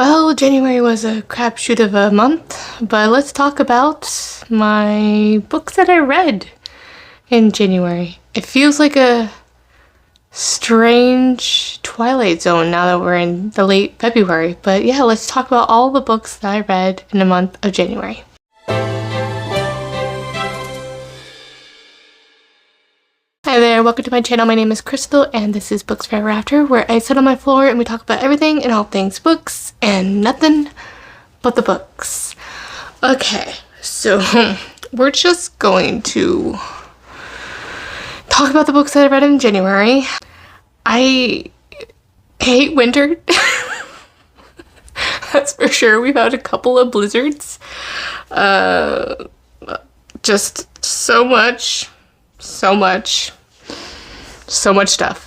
Well, January was a crapshoot of a month, but let's talk about my books that I read in January. It feels like a strange Twilight Zone now that we're in the late February, but yeah, let's talk about all the books that I read in the month of January. Hi there, welcome to my channel. My name is Crystal and this is Books Forever After, where I sit on my floor and we talk about everything and all things books and nothing but the books. Okay, so we're just going to talk about the books that I read in January. I hate winter. That's for sure. We've had a couple of blizzards. Just so much stuff.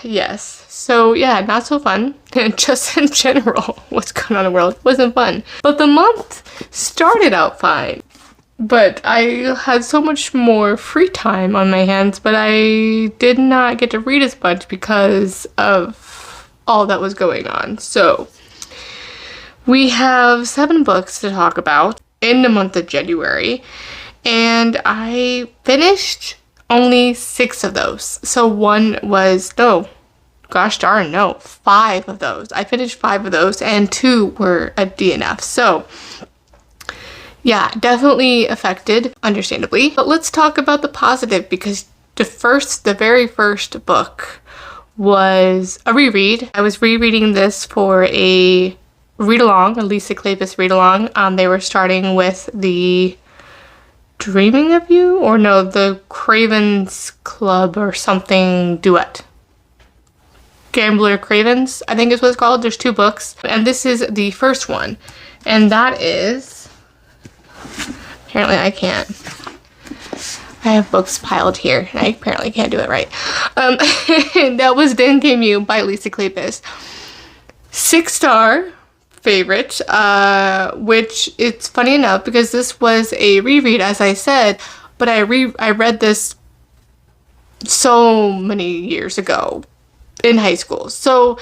Yes. So yeah, not so fun. And just in general, what's going on in the world wasn't fun. But the month started out fine. But I had so much more free time on my hands, but I did not get to read as much because of all that was going on. So we have 7 books to talk about in the month of January, and I finished only 6 of those. So 5 of those. I finished 5 of those and 2 were a DNF. So yeah, definitely affected, understandably. But let's talk about the positive, because the very first book was a reread. I was rereading this for a read-along, a Lisa Kleypas read-along. They were starting with the Dreaming of You, or no, the Cravens Club or something duet. Gambler Cravens, I think is what it's called. There's 2 books, and this is the first one, and that is, apparently I can't. I have books piled here, and I apparently can't do it right. That was Then Came You by Lisa Kleypas. 6-star favorite, which it's funny enough because this was a reread, as I said, but I read this so many years ago in high school. So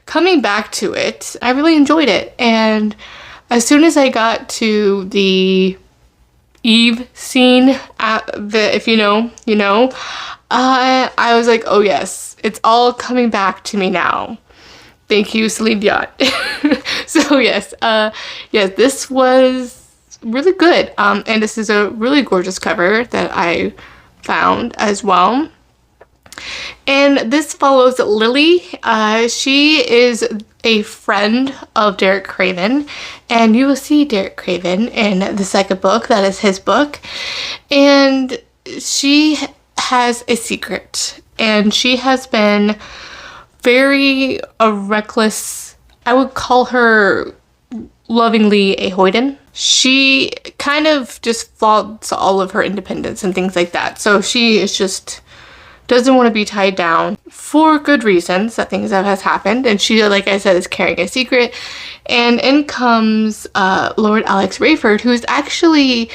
coming back to it, I really enjoyed it. And as soon as I got to the Eve scene, if you know, I was like, oh yes, it's all coming back to me now. Thank you, Celine Dion. So yes, this was really good. And this is a really gorgeous cover that I found as well. And this follows Lily. She is a friend of Derek Craven, and you will see Derek Craven in the second book. That is his book. And she has a secret, and she has been very reckless. I would call her lovingly a hoyden. She kind of just flaunts all of her independence and things like that. So she is just doesn't want to be tied down for good reasons, that things that has happened. And she, like I said, is carrying a secret. And in comes Lord Alex Rayford, who is actually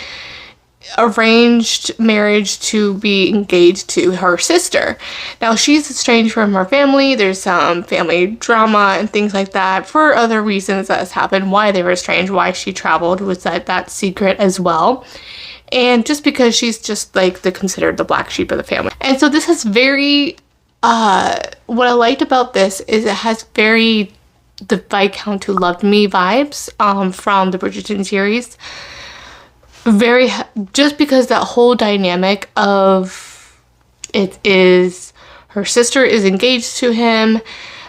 arranged marriage to be engaged to her sister. Now she's estranged from her family. There's some family drama and things like that for other reasons that has happened, why they were estranged, why she traveled, was that secret as well. And just because she's just like considered the black sheep of the family. And so this is very, what I liked about this is it has very the Viscount Who Loved Me vibes from the Bridgerton series. Just because that whole dynamic of it is her sister is engaged to him.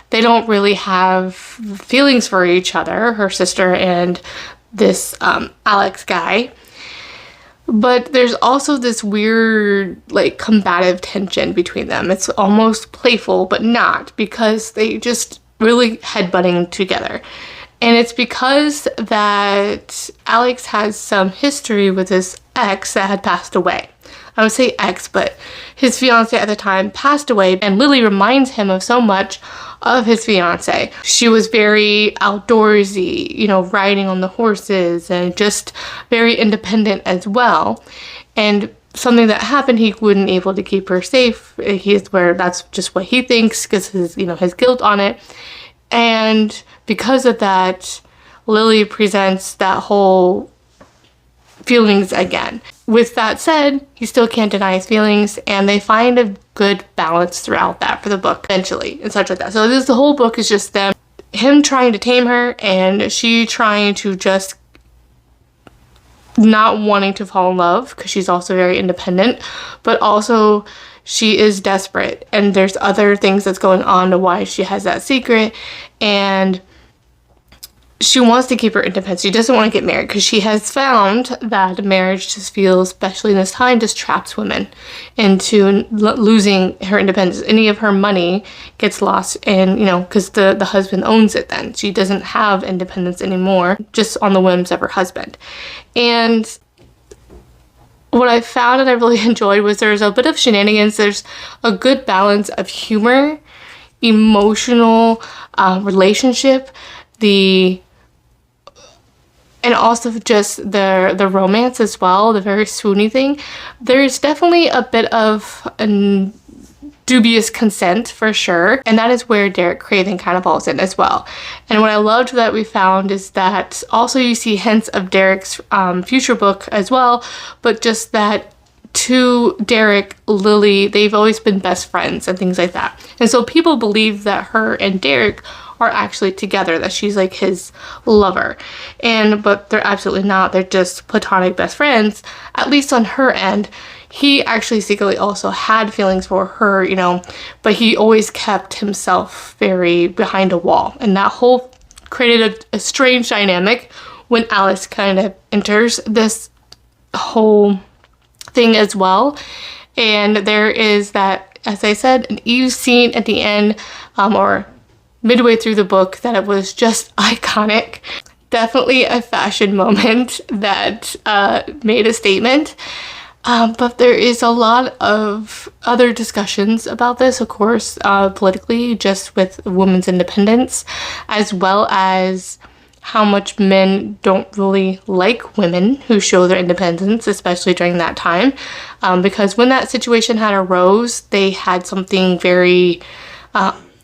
They don't really have feelings for each other, her sister and this Alex guy. But there's also this weird, like, combative tension between them. It's almost playful, but not, because they just really headbutting together. And it's because that Alex has some history with his ex that had passed away. I would say ex, but his fiance at the time passed away, and Lily reminds him of so much of his fiance. She was very outdoorsy, riding on the horses and just very independent as well. And something that happened, he wouldn't able to keep her safe. That's just what he thinks because his guilt on it. And because of that, Lily presents that whole feelings again. With that said, he still can't deny his feelings, and they find a good balance throughout that for the book eventually and such like that. So the whole book is just him trying to tame her and she trying to just not wanting to fall in love because she's also very independent, but also she is desperate and there's other things that's going on to why she has that secret, and she wants to keep her independence. She doesn't want to get married because she has found that marriage just feels, especially in this time, just traps women into losing her independence. Any of her money gets lost, and because the husband owns it, then she doesn't have independence anymore, just on the whims of her husband. And what I found and I really enjoyed was there's a bit of shenanigans. There's a good balance of humor, emotional relationship, and also just the romance as well, the very swoony thing. There's definitely a bit of dubious consent for sure, and that is where Derek Craven kind of falls in as well. And what I loved that we found is that also you see hints of Derek's future book as well, but just that to Derek, Lily, they've always been best friends and things like that. And so people believe that her and Derek are actually together, that she's like his lover, but they're absolutely not. They're just platonic best friends, at least on her end. He actually secretly also had feelings for her, but he always kept himself very behind a wall, and that whole created a strange dynamic when Alice kind of enters this whole thing as well. And there is that, as I said, an Eve scene at the end, or midway through the book, that it was just iconic. Definitely a fashion moment that made a statement. But there is a lot of other discussions about this, of course, politically, just with women's independence, as well as how much men don't really like women who show their independence, especially during that time. Because when that situation had arose, they had something very...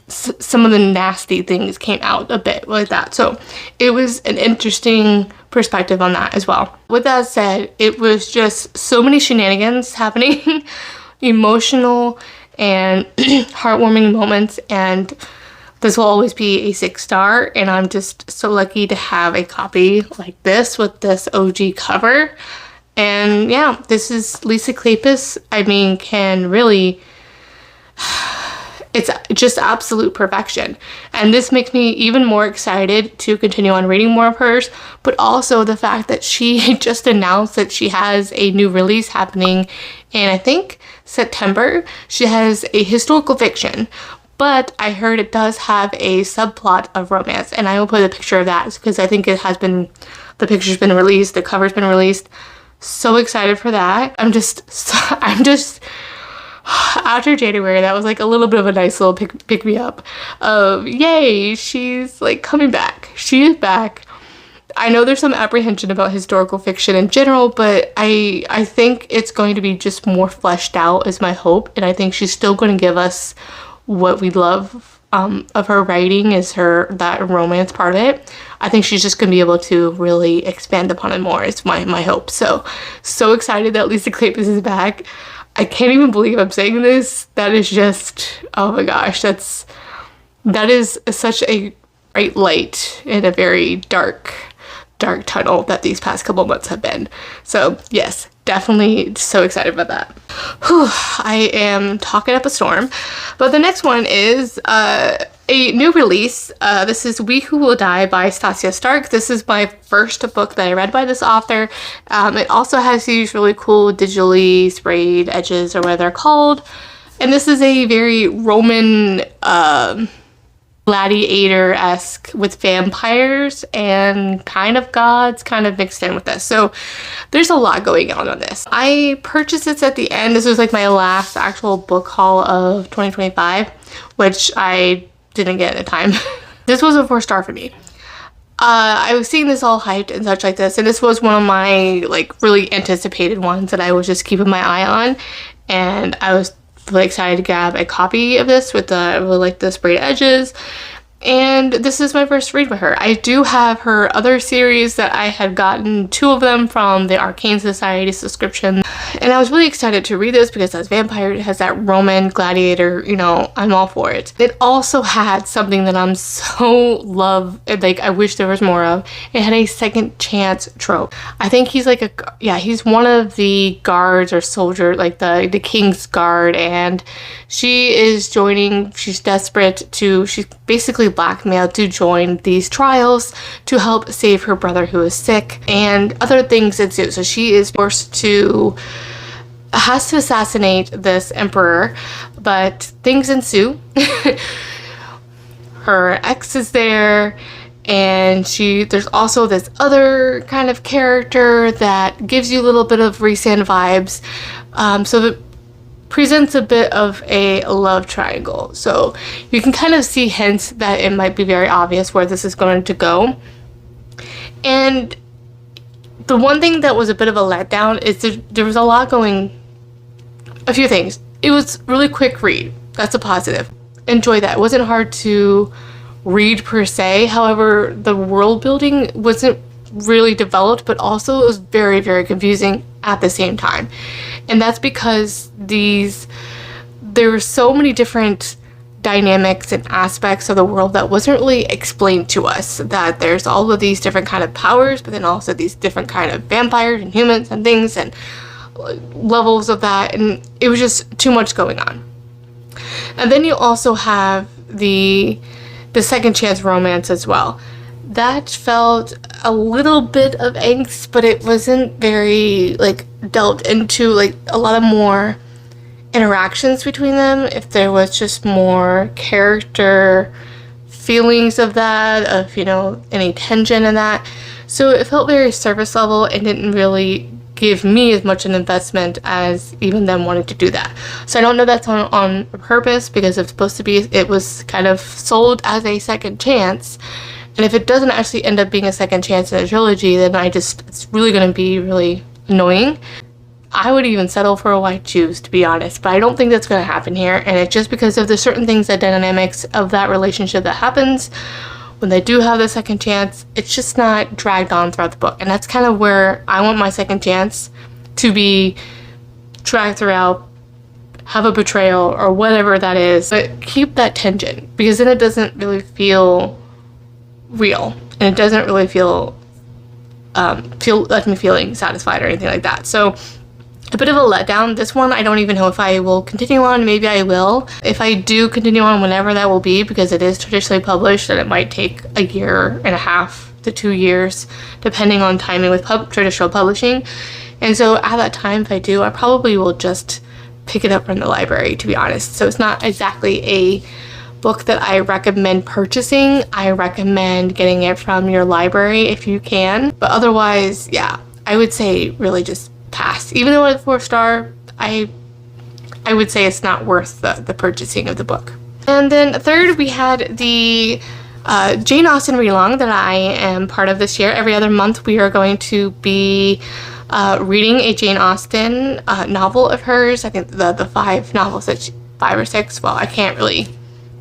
some of the nasty things came out a bit like that. So it was an interesting perspective on that as well. With that said, it was just so many shenanigans happening, emotional and heartwarming moments, and this will always be a 6-star, and I'm just so lucky to have a copy like this with this OG cover. And yeah, this is Lisa Kleypas. I mean, can really... It's just absolute perfection. And this makes me even more excited to continue on reading more of hers, but also the fact that she just announced that she has a new release happening in, I think, September. She has a historical fiction, but I heard it does have a subplot of romance, and I will put a picture of that because I think it has been, the picture's been released, the cover's been released. So excited for that. I'm just after January, that was like a little bit of a nice little pick me up of yay, she's like coming back. She is back. I know there's some apprehension about historical fiction in general, but I think it's going to be just more fleshed out is my hope, and I think she's still going to give us what we love of her writing is that romance part of it. I think she's just going to be able to really expand upon it more is my hope. So excited that Lisa Kleypas is back. I can't even believe I'm saying this. That is just, oh my gosh, that is such a bright light in a very dark tunnel that these past couple months have been. So yes, definitely so excited about that. Whew, I am talking up a storm. But the next one is a new release. This is We Who Will Die by Stasia Stark. This is my first book that I read by this author. It also has these really cool digitally sprayed edges, or what they're called. And this is a very Roman gladiator-esque with vampires and kind of gods kind of mixed in with this. So there's a lot going on this. I purchased this at the end. This was like my last actual book haul of 2025, which I didn't get at the time. This was a 4-star for me. I was seeing this all hyped and such like this, and this was one of my like really anticipated ones that I was just keeping my eye on, and I was really excited to grab a copy of this with the really like the sprayed edges. And this is my first read with her. I do have her other series that I had gotten 2 of them from the Arcane Society subscription. And I was really excited to read this because as vampire, it has that Roman gladiator, you know, I'm all for it. It also had something that I'm so like I wish there was more of. It had a second chance trope. I think he's like he's one of the guards or soldier, like the king's guard, and she's desperate she's basically blackmailed to join these trials to help save her brother who is sick, and other things ensue. So she is has to assassinate this emperor, but things ensue. Her ex is there, and there's also this other kind of character that gives you a little bit of Rhysand vibes. So it presents a bit of a love triangle. So you can kind of see hints that it might be very obvious where this is going to go. And the one thing that was a bit of a letdown is there was a few things. It was really quick read. That's a positive. Enjoy that. It wasn't hard to read per se. However, the world building wasn't really developed, but also it was very, very confusing at the same time. And that's because there were so many different dynamics and aspects of the world that wasn't really explained to us, that there's all of these different kind of powers, but then also these different kind of vampires and humans and things and levels of that, and it was just too much going on. And then you also have the second chance romance as well. That felt a little bit of angst, but it wasn't very like delved into like a lot of more interactions between them. If there was just more character feelings of that, of, you know, any tension in that. So it felt very surface level and didn't really give me as much an investment as even them wanting to do that. So I don't know that's on purpose, because it's supposed to be, it was kind of sold as a second chance. And if it doesn't actually end up being a second chance in a trilogy, then it's really going to be really annoying. I would even settle for a white juice, to be honest, but I don't think that's going to happen here. And it's just because of the certain things, that dynamics of that relationship that happens when they do have the second chance, it's just not dragged on throughout the book. And that's kind of where I want my second chance to be dragged throughout, have a betrayal or whatever that is, but keep that tension, because then it doesn't really feel real, and it doesn't really feel like me feeling satisfied or anything like that. So a bit of a letdown. This one, I don't even know if I will continue on. Maybe I will. If I do continue on, whenever that will be, because it is traditionally published, and it might take 1.5 to 2 years, depending on timing with traditional publishing. And so at that time, if I do, I probably will just pick it up from the library, to be honest. So it's not exactly a book that I recommend purchasing. I recommend getting it from your library if you can. But otherwise, yeah, I would say really just pass. Even though it's 4-star, I would say it's not worth the purchasing of the book. And then third, we had the Jane Austen Readalong that I am part of this year. Every other month we are going to be reading a Jane Austen novel of hers. I think the 5 novels that 5 or 6, well, I can't really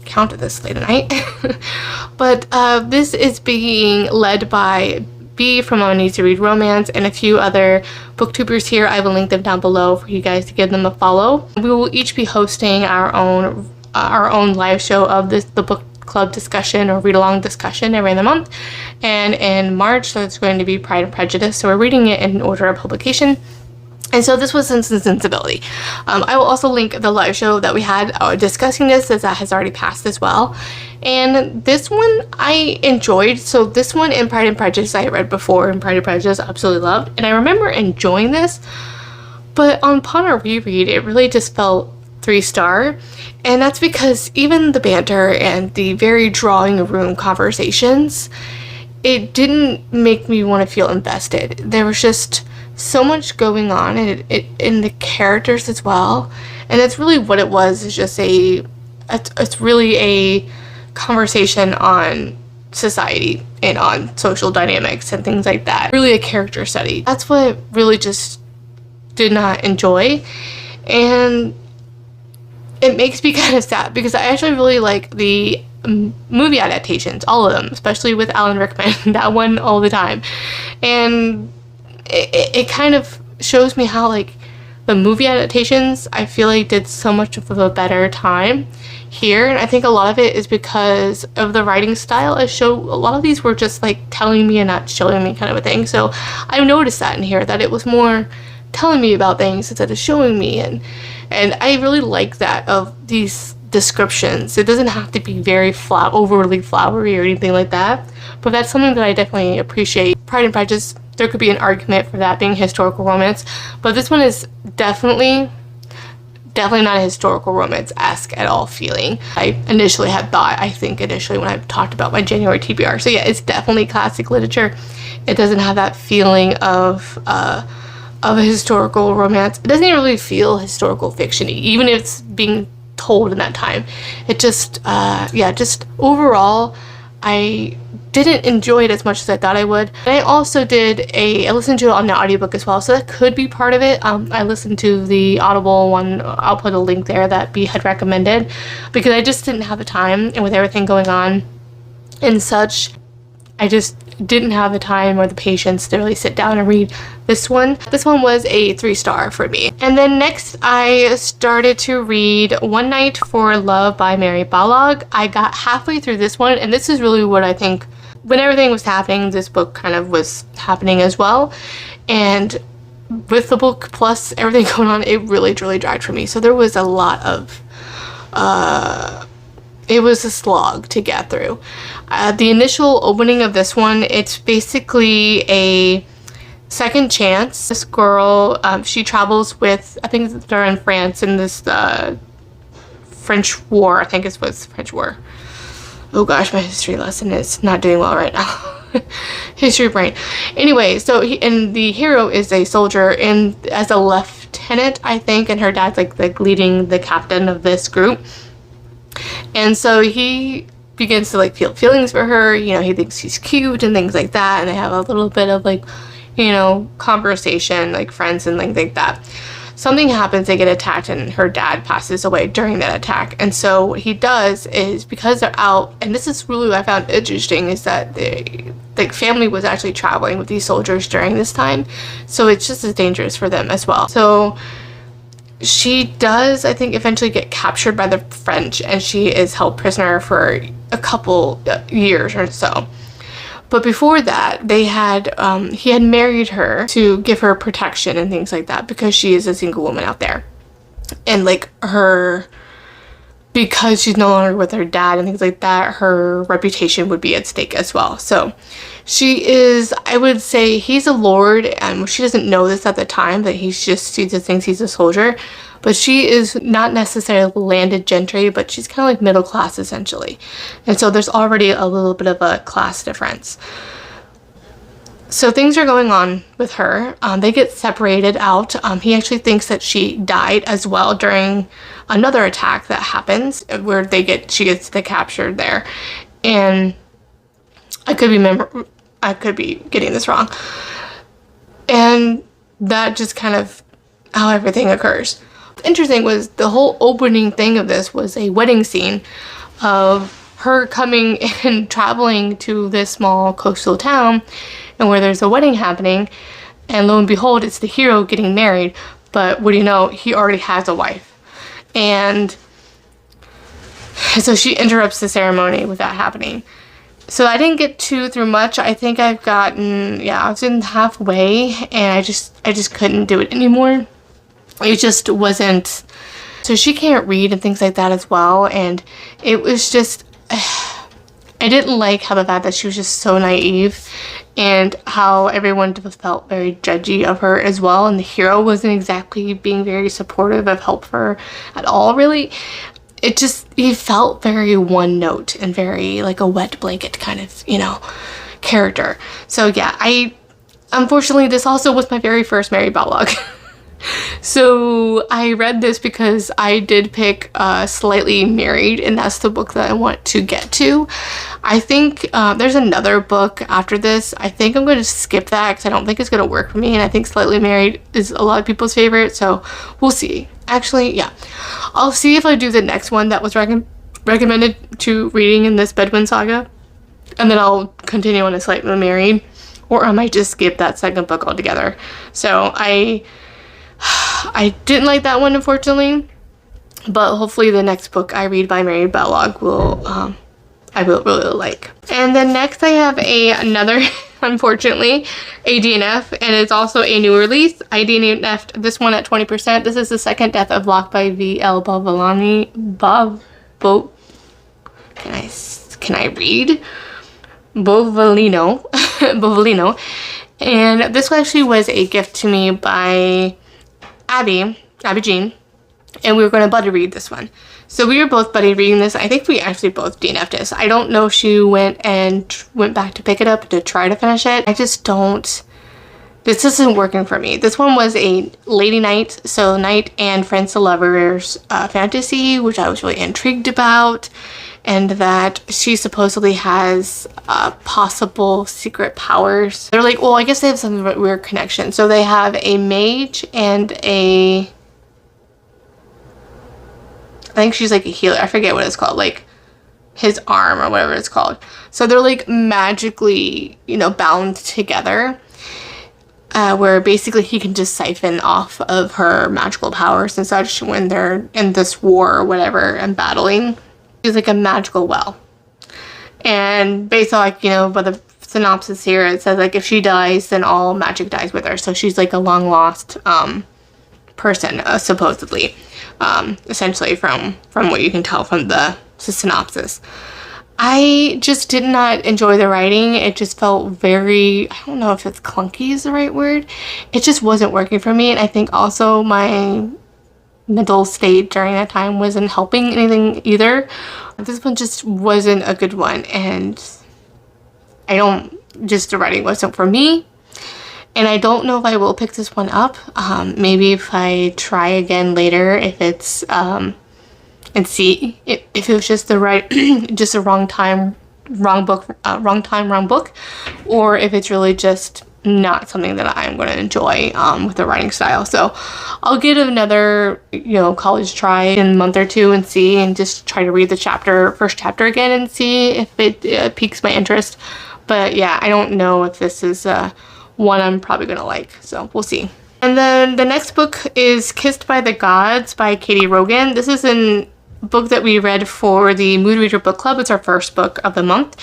count at this late at night. But this is being led by B from On Easy Read Romance and a few other booktubers here. I will link them down below for you guys to give them a follow. We will each be hosting our own live show of the book club discussion or read-along discussion every other month. And in March, so it's going to be Pride and Prejudice. So we're reading it in order of publication. And so this was Sensibility. I will also link the live show that we had discussing this, as that has already passed as well. And this one I enjoyed. So this one in Pride and Prejudice I read before, and Pride and Prejudice I absolutely loved. And I remember enjoying this, but upon a reread, it really just felt 3-star. And that's because even the banter and the very drawing room conversations, it didn't make me want to feel invested. There was just so much going on, and it in the characters as well. And that's really what it was. It's just it's really a conversation on society and on social dynamics and things like that. Really a character study. That's what I really just did not enjoy. And it makes me kind of sad, because I actually really like the movie adaptations, all of them, especially with Alan Rickman, that one all the time. And it kind of shows me how, like, the movie adaptations, I feel like, did so much of a better time here. And I think a lot of it is because of the writing style. A lot of these were just like telling me and not showing me kind of a thing. So I noticed that in here, that it was more telling me about things instead of showing me. And I really like that of these descriptions. It doesn't have to be very overly flowery or anything like that. But that's something that I definitely appreciate. Pride and Prejudice, there could be an argument for that being historical romance, but this one is definitely not a historical romance-esque at all feeling. I initially had thought, I think initially when I talked about my January TBR. So yeah, it's definitely classic literature. It doesn't have that feeling of a historical romance. It doesn't even really feel historical fiction-y, even if it's being told in that time. It just, just overall, I didn't enjoy it as much as I thought I would. And I also I listened to it on the audiobook as well, so that could be part of it. I listened to the Audible one. I'll put a link there that B had recommended, because I just didn't have the time, and with everything going on and such, I just didn't have the time or the patience to really sit down and read this one. This one was a 3-star for me. And then next I started to read One Night for Love by Mary Balogh. I got halfway through this one, and this is really what I think, when everything was happening, this book kind of was happening as well. And with the book plus everything going on, it really dragged for me. So there was a lot of it was a slog to get through. The initial opening of this one, it's basically a second chance. This girl, she travels with, I think they're in France in this French War. I think it was French War. Oh gosh, my history lesson is not doing well right now. History brain. Anyway, so the hero is a soldier as a lieutenant, I think, and her dad's like leading the captain of this group. And so he begins to like feel feelings for her. You know, he thinks she's cute and things like that, and they have a little bit of like, you know, conversation, like friends and things like that. Something happens, they get attacked, and her dad passes away during that attack. And so what he does is, because they're out, and this is really what I found interesting, is that the family was actually traveling with these soldiers during this time, so it's just as dangerous for them as well. So she does, I think, eventually get captured by the French, and she is held prisoner for a couple years or so. But before that, he had married her to give her protection and things like that, because she is a single woman out there. And like because she's no longer with her dad and things like that, her reputation would be at stake as well. So she is, I would say, he's a lord, and she doesn't know this at the time, that she just thinks he's a soldier. But she is not necessarily landed gentry, but she's kind of like middle class essentially. And so there's already a little bit of a class difference. So things are going on with her. They get separated out. He actually thinks that she died as well during another attack that happens, where she gets captured there. And I could be getting this wrong. And that just kind of how everything occurs. Interesting was the whole opening thing of this was a wedding scene of her coming and traveling to this small coastal town, and where there's a wedding happening, and lo and behold, it's the hero getting married. But what do you know, he already has a wife. And so she interrupts the ceremony with that happening. So I didn't get through much. I think I've gotten, I was in halfway, and I just couldn't do it anymore. It just wasn't. So she can't read and things like that as well, and it was just, I didn't like how the fact that she was just so naive, and how everyone felt very judgy of her as well, and the hero wasn't exactly being very supportive of help her at all, really. He felt very one note and very like a wet blanket kind of, character. So yeah, unfortunately, this also was my very first Mary Balogh. So I read this because I did pick Slightly Married, and that's the book that I want to get to. I think there's another book after this. I think I'm going to skip that because I don't think it's going to work for me, and I think Slightly Married is a lot of people's favorite, so we'll see. Actually, yeah, I'll see if I do the next one that was recommended to reading in this Bedouin saga, and then I'll continue on a Slightly Married, or I might just skip that second book altogether. So I didn't like that one, unfortunately, but hopefully the next book I read by Mary Readalong will I will really like. And then next I have another unfortunately a DNF, and it's also a new release. I DNF'd this one at 20%. This is The Second Death of Locke by V.L. Bovalani. Can I read? Bovalino. Bovalino. And this actually was a gift to me by Abby Jean, and we were going to buddy read this one. So we were both buddy reading this. I think we actually both DNF'd this. I don't know if she went back to pick it up to try to finish it. I just don't. This isn't working for me. This one was a lady knight, so knight and friends to lovers fantasy, which I was really intrigued about, and that she supposedly has possible secret powers. They're like, well, I guess they have some weird connection. So they have a mage and a, I think she's like a healer. I forget what it's called, like his arm or whatever it's called. So they're like magically, you know, bound together, where basically he can just siphon off of her magical powers and such when they're in this war or whatever and battling. She's like a magical well. And based on, like, you know, by the synopsis here, it says like if she dies, then all magic dies with her. So she's like a long lost person, supposedly. Essentially from what you can tell from the synopsis. I just did not enjoy the writing. It just felt very, I don't know if it's clunky is the right word. It just wasn't working for me, and I think also my mental state during that time wasn't helping anything either. This one just wasn't a good one, and the writing wasn't for me. And I don't know if I will pick this one up. Maybe if I try again later, if it's, and see if it was just just the wrong time, wrong book, or if it's really just not something that I'm going to enjoy with the writing style. So I'll give it another, you know, college try in a month or two and see, and just try to read the first chapter again and see if it piques my interest. But yeah, I don't know if this is one I'm probably gonna like, so we'll see. And then the next book is Kissed by the Gods by Caty Rogan. This is a book that we read for the Mood Reader Book Club. It's our first book of the month,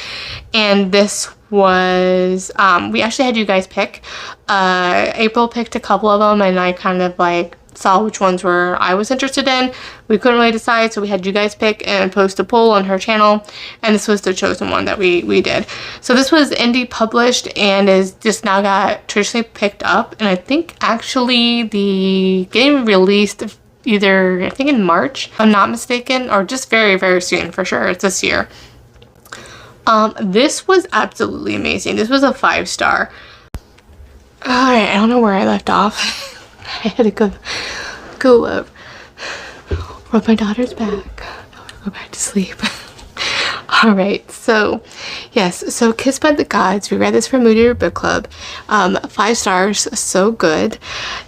and this was we actually had you guys pick. April picked a couple of them, and I kind of like saw which ones I was interested in. We couldn't really decide, so we had you guys pick and post a poll on her channel, and this was the chosen one that we did. So this was indie published and is just now got traditionally picked up, and I think actually the getting released either, I think in March, if I'm not mistaken, or just very, very soon for sure. It's this year. This was absolutely amazing. This was a 5-star. Alright, I don't know where I left off. I had to go rub my daughter's back. Go back to sleep. Alright, so yes, so Kissed by the Gods, we read this for Mood Reader Book Club. 5 stars, so good.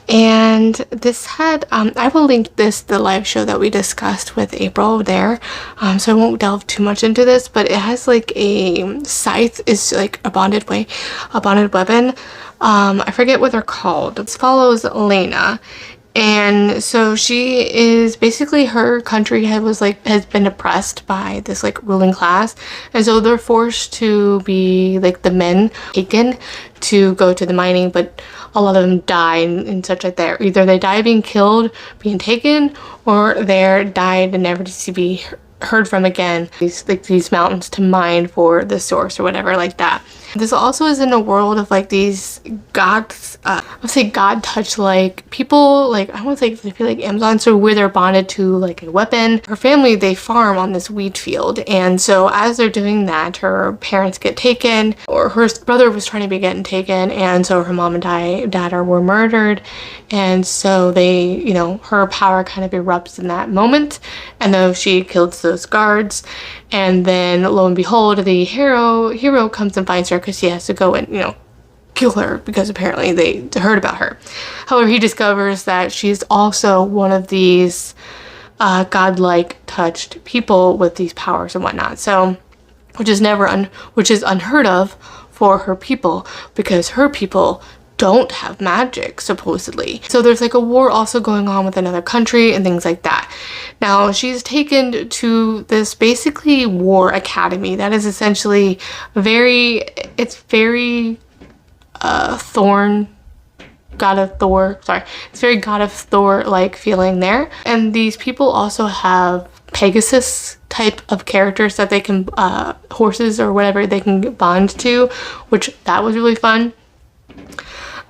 And this had, I will link the live show that we discussed with April there, so I won't delve too much into this, but it has like a scythe, is like a bonded weapon. I forget what they're called. It follows Lena. And so she is basically, her country has been oppressed by this like ruling class, and so they're forced to be like the men taken to go to the mining, but a lot of them die and such like that. Either they die being killed, being taken, or they're died and never to be heard from again. These mountains to mine for the source or whatever like that. This also is in a world of like these gods, I would say god touch like people, like I want to say they feel like Amazon, so where they're bonded to like a weapon. Her family, they farm on this wheat field, and so as they're doing that, her parents get taken, or her brother was trying to be getting taken, and so her mom and dad were murdered, and so they, you know, her power kind of erupts in that moment, and then she kills those guards. And then lo and behold, the hero comes and finds her because he has to go and, you know, kill her because apparently they heard about her. However, he discovers that she's also one of these godlike touched people with these powers and whatnot. So, which is unheard of for her people, because her people don't have magic, supposedly. So there's like a war also going on with another country and things like that. Now she's taken to this basically war academy that is essentially very Thorn, God of Thor, sorry. It's very God of Thor-like feeling there. And these people also have Pegasus type of characters that they can, horses or whatever they can bond to, which that was really fun.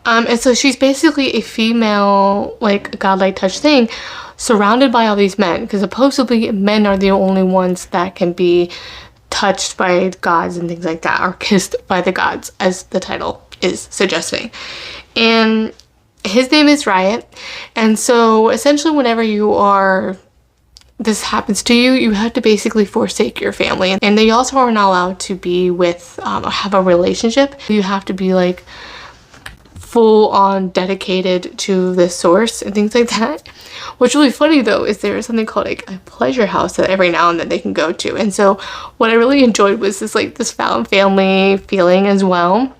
And so she's basically a female, like, godlike touch thing, surrounded by all these men, because supposedly men are the only ones that can be touched by gods and things like that, or kissed by the gods, as the title is suggesting. And his name is Riot. And so essentially whenever this happens to you, you have to basically forsake your family. And they also are not allowed to be with, or have a relationship. You have to be like full on dedicated to this source and things like that. What's really funny though is there's something called like a pleasure house that every now and then they can go to. And so what I really enjoyed was this found family feeling as well.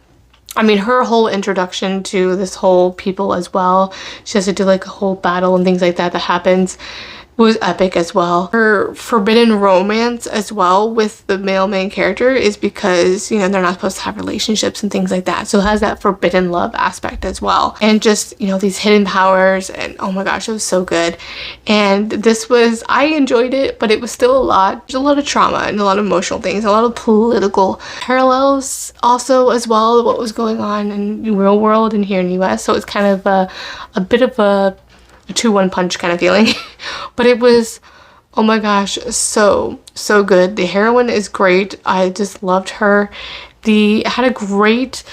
I mean, her whole introduction to this whole people as well, she has to do like a whole battle and things like that happens, was epic as well. Her forbidden romance as well with the male main character is because, you know, they're not supposed to have relationships and things like that. So it has that forbidden love aspect as well. And just, you know, these hidden powers, and oh my gosh, it was so good. And I enjoyed it, but it was still a lot of trauma and a lot of emotional things, a lot of political parallels also as well, what was going on in the real world and here in the US. So it's kind of a bit of a 2-1 punch kind of feeling. But it was, oh my gosh, so good. The heroine is great. I just loved her. It had a great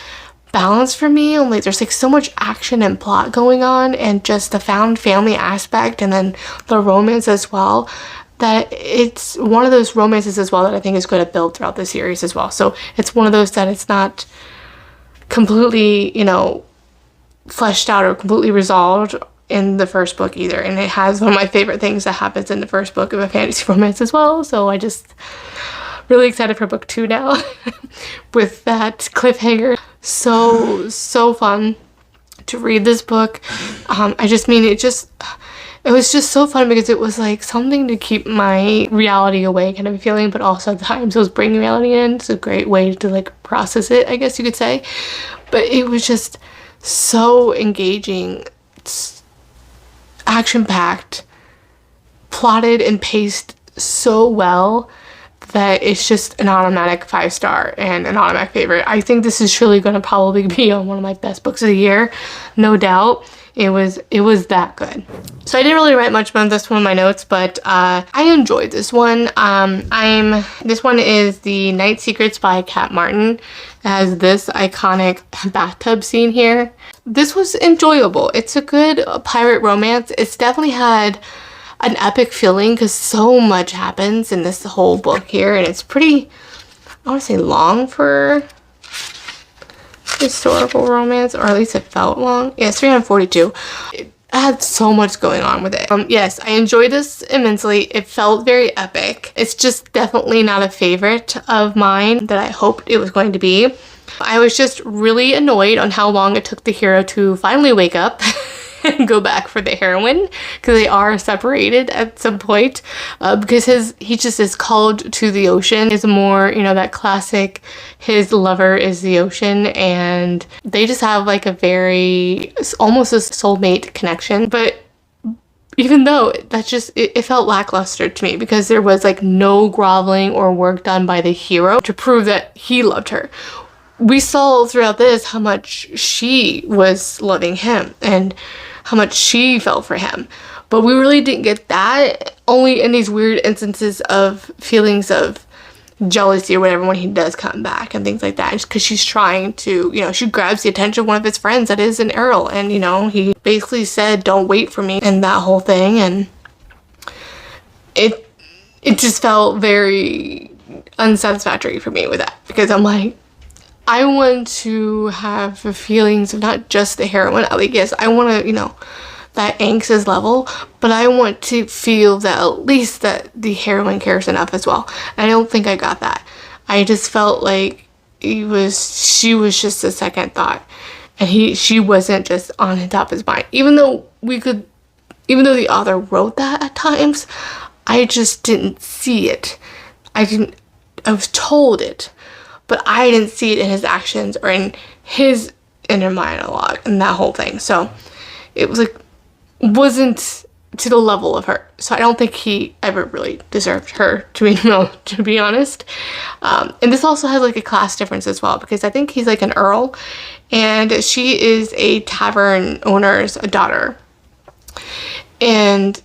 balance for me. Only there's like so much action and plot going on, and just the found family aspect, and then the romance as well, that it's one of those romances as well that I think is going to build throughout the series as well. So it's one of those that it's not completely, you know, fleshed out or completely resolved in the first book either. And it has one of my favorite things that happens in the first book of a fantasy romance as well. So I just really excited for book 2 now with that cliffhanger. So fun to read this book. It was just so fun because it was like something to keep my reality away kind of feeling, but also at times it was bringing reality in. It's a great way to like process it, I guess you could say. But it was just so engaging. It's action-packed, plotted and paced so well that it's just an automatic 5-star and an automatic favorite. I think this is truly going to probably be on one of my best books of the year, no doubt. It was that good. So I didn't really write much about this one in my notes, but I enjoyed this one. This one is The Night Secrets by Kat Martin. It has this iconic bathtub scene here. This was enjoyable. It's a good pirate romance. It's definitely had an epic feeling because so much happens in this whole book here, and it's pretty, I want to say, long for historical romance, or at least it felt long. Yeah, it's 342. It had so much going on with it. Yes, I enjoyed this immensely. It felt very epic. It's just definitely not a favorite of mine that I hoped it was going to be. I was just really annoyed on how long it took the hero to finally wake up and go back for the heroine, because they are separated at some point, because he just is called to the ocean. Is more, you know, that classic, his lover is the ocean, and they just have like a very, almost a soulmate connection. But even though it felt lackluster to me, because there was like no groveling or work done by the hero to prove that he loved her. We saw throughout this how much she was loving him and how much she felt for him. But we really didn't get that, only in these weird instances of feelings of jealousy or whatever when he does come back and things like that. Just because she's trying to, you know, she grabs the attention of one of his friends that is an Earl, and, you know, he basically said, "Don't wait for me," and that whole thing. And it just felt very unsatisfactory for me with that, because I'm like, I want to have the feelings of not just the heroine. I guess I want to, you know, that angst is level, but I want to feel that at least that the heroine cares enough as well. And I don't think I got that. I just felt like she was just a second thought, and she wasn't just on top of his mind. Even though the author wrote that at times, I just didn't see it. I was told it, but I didn't see it in his actions or in his inner monologue and that whole thing. So it was like, wasn't to the level of her. So I don't think he ever really deserved her, to be honest. And this also has like a class difference as well, because I think he's like an earl and she is a tavern owner's daughter. And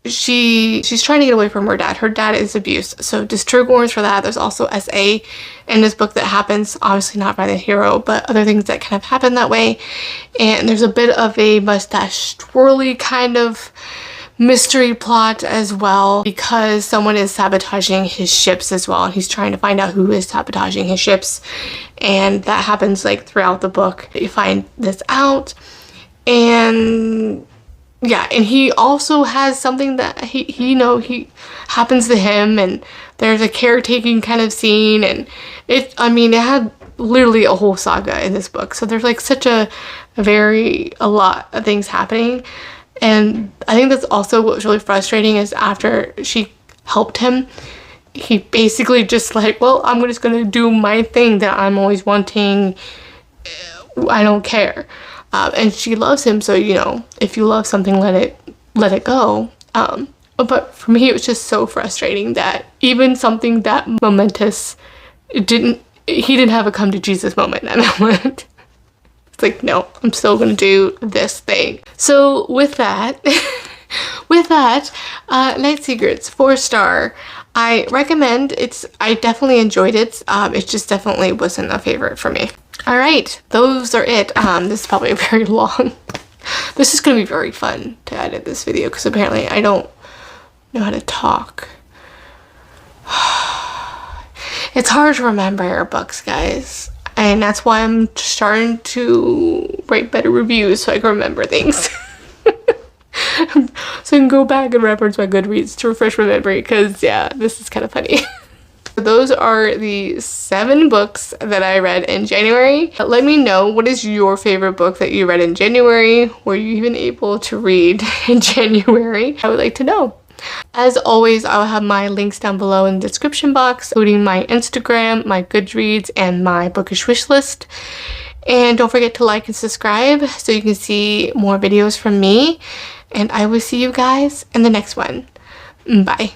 she's trying to get away from her dad. Her dad is abuse. So just trigger warnings for that. There's also SA in this book that happens, obviously not by the hero, but other things that kind of happen that way. And there's a bit of a mustache twirly kind of mystery plot as well, because someone is sabotaging his ships as well, and he's trying to find out who is sabotaging his ships. And that happens like throughout the book. You find this out. And yeah, and he also has something that he happens to him, and there's a caretaking kind of scene, and it had literally a whole saga in this book. So there's like such a lot of things happening. And I think that's also what was really frustrating is after she helped him, he basically just like, well, I'm just gonna do my thing that I'm always wanting. I don't care. And she loves him, so if you love something, let it go. But for me, it was just so frustrating that even something that momentous he didn't have a come to Jesus moment in that moment. It's like, no, I'm still gonna do this thing. So with that, Night Secrets, 4-star. I recommend. I definitely enjoyed it. It just definitely wasn't a favorite for me. All right, those are it. This is probably very long. This is gonna be very fun to edit this video because apparently I don't know how to talk. It's hard to remember books, guys, and that's why I'm starting to write better reviews so I can remember things. So I can go back and reference my Goodreads to refresh my memory, because yeah, this is kind of funny. Those are the 7 books that I read in January. Let me know, what is your favorite book that you read in January? Were you even able to read in January? I would like to know. As always, I'll have my links down below in the description box, including my Instagram, my Goodreads, and my bookish wish list. And don't forget to like and subscribe so you can see more videos from me. And I will see you guys in the next one. Bye.